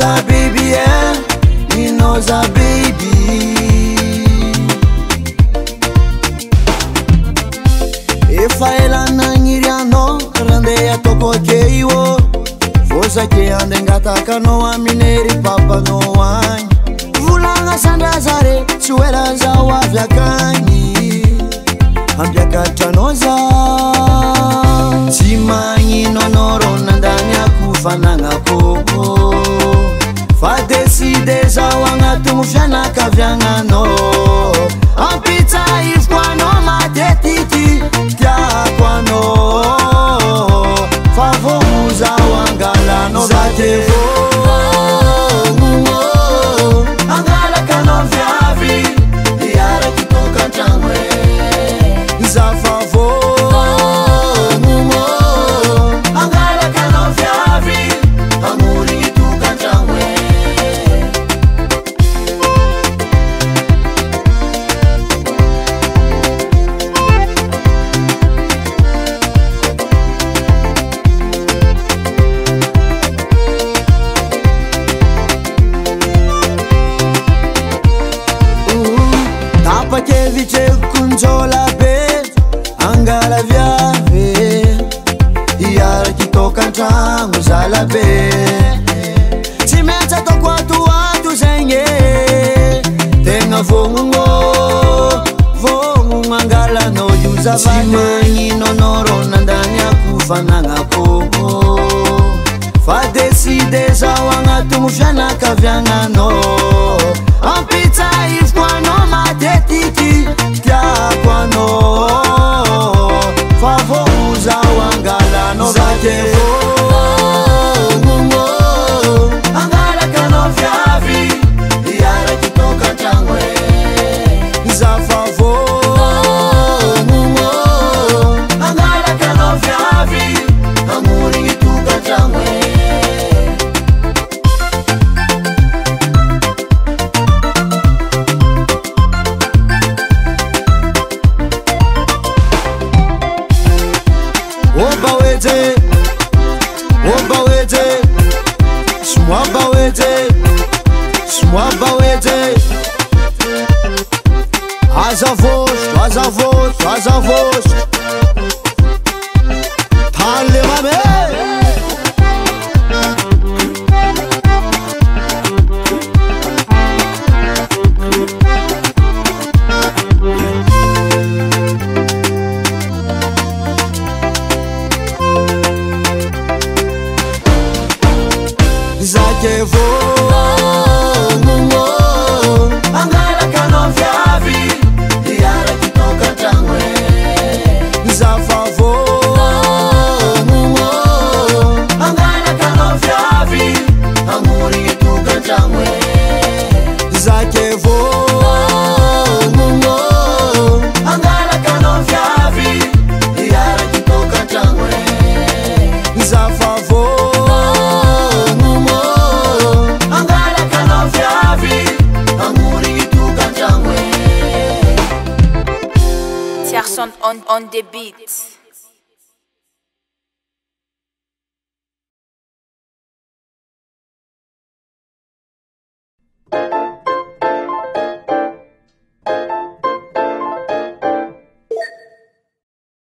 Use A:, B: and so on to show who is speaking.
A: Ninoza baby, Ninoza baby. Efaela nangiriano randeya toko keiwo Fosa ke andengatakano amineri papa no wany Vulanga sandazare suela za wavyakanyi Ambyakatanoza Timanyi nonoro nandani akufananga koko Fa decide za wangatumufyana kavyangano Ampita ifkwano matetiti Kwano Favomuza wangalano Zatevo Angala kano vyavi Yara kitoka changwe Zafavo Angala kano vyavi Amuri kitoka changwe Pakevice kunjola be Angala viave Yara kitoka nchangu zala be Timeta tokwa tuatu zenye Tenga vongungo Vongu angala no yuza vane Timanyi nonoro nandani akufananga koko Fa decide za wangatumufyana kavyangano Ampita ifkwano matetiti Kwano Favomuza wangalano Zatevo Angala kano vyavi Yara kitoka changwe Zafavo Angala kano vyavi Amuri kitoka changwe Obawete, Obawete, Swabawete, Swabawete. Azavos, Azavos, Azavos. Thalle mame. Zakevo Angala kano vyavi Yara kitoka changwe Zafavo Angala kano vyavi Amuri kitoka changwe Zakevo Angala kano vyavi Yara kitoka changwe Zafavo
B: Tierson on the beat.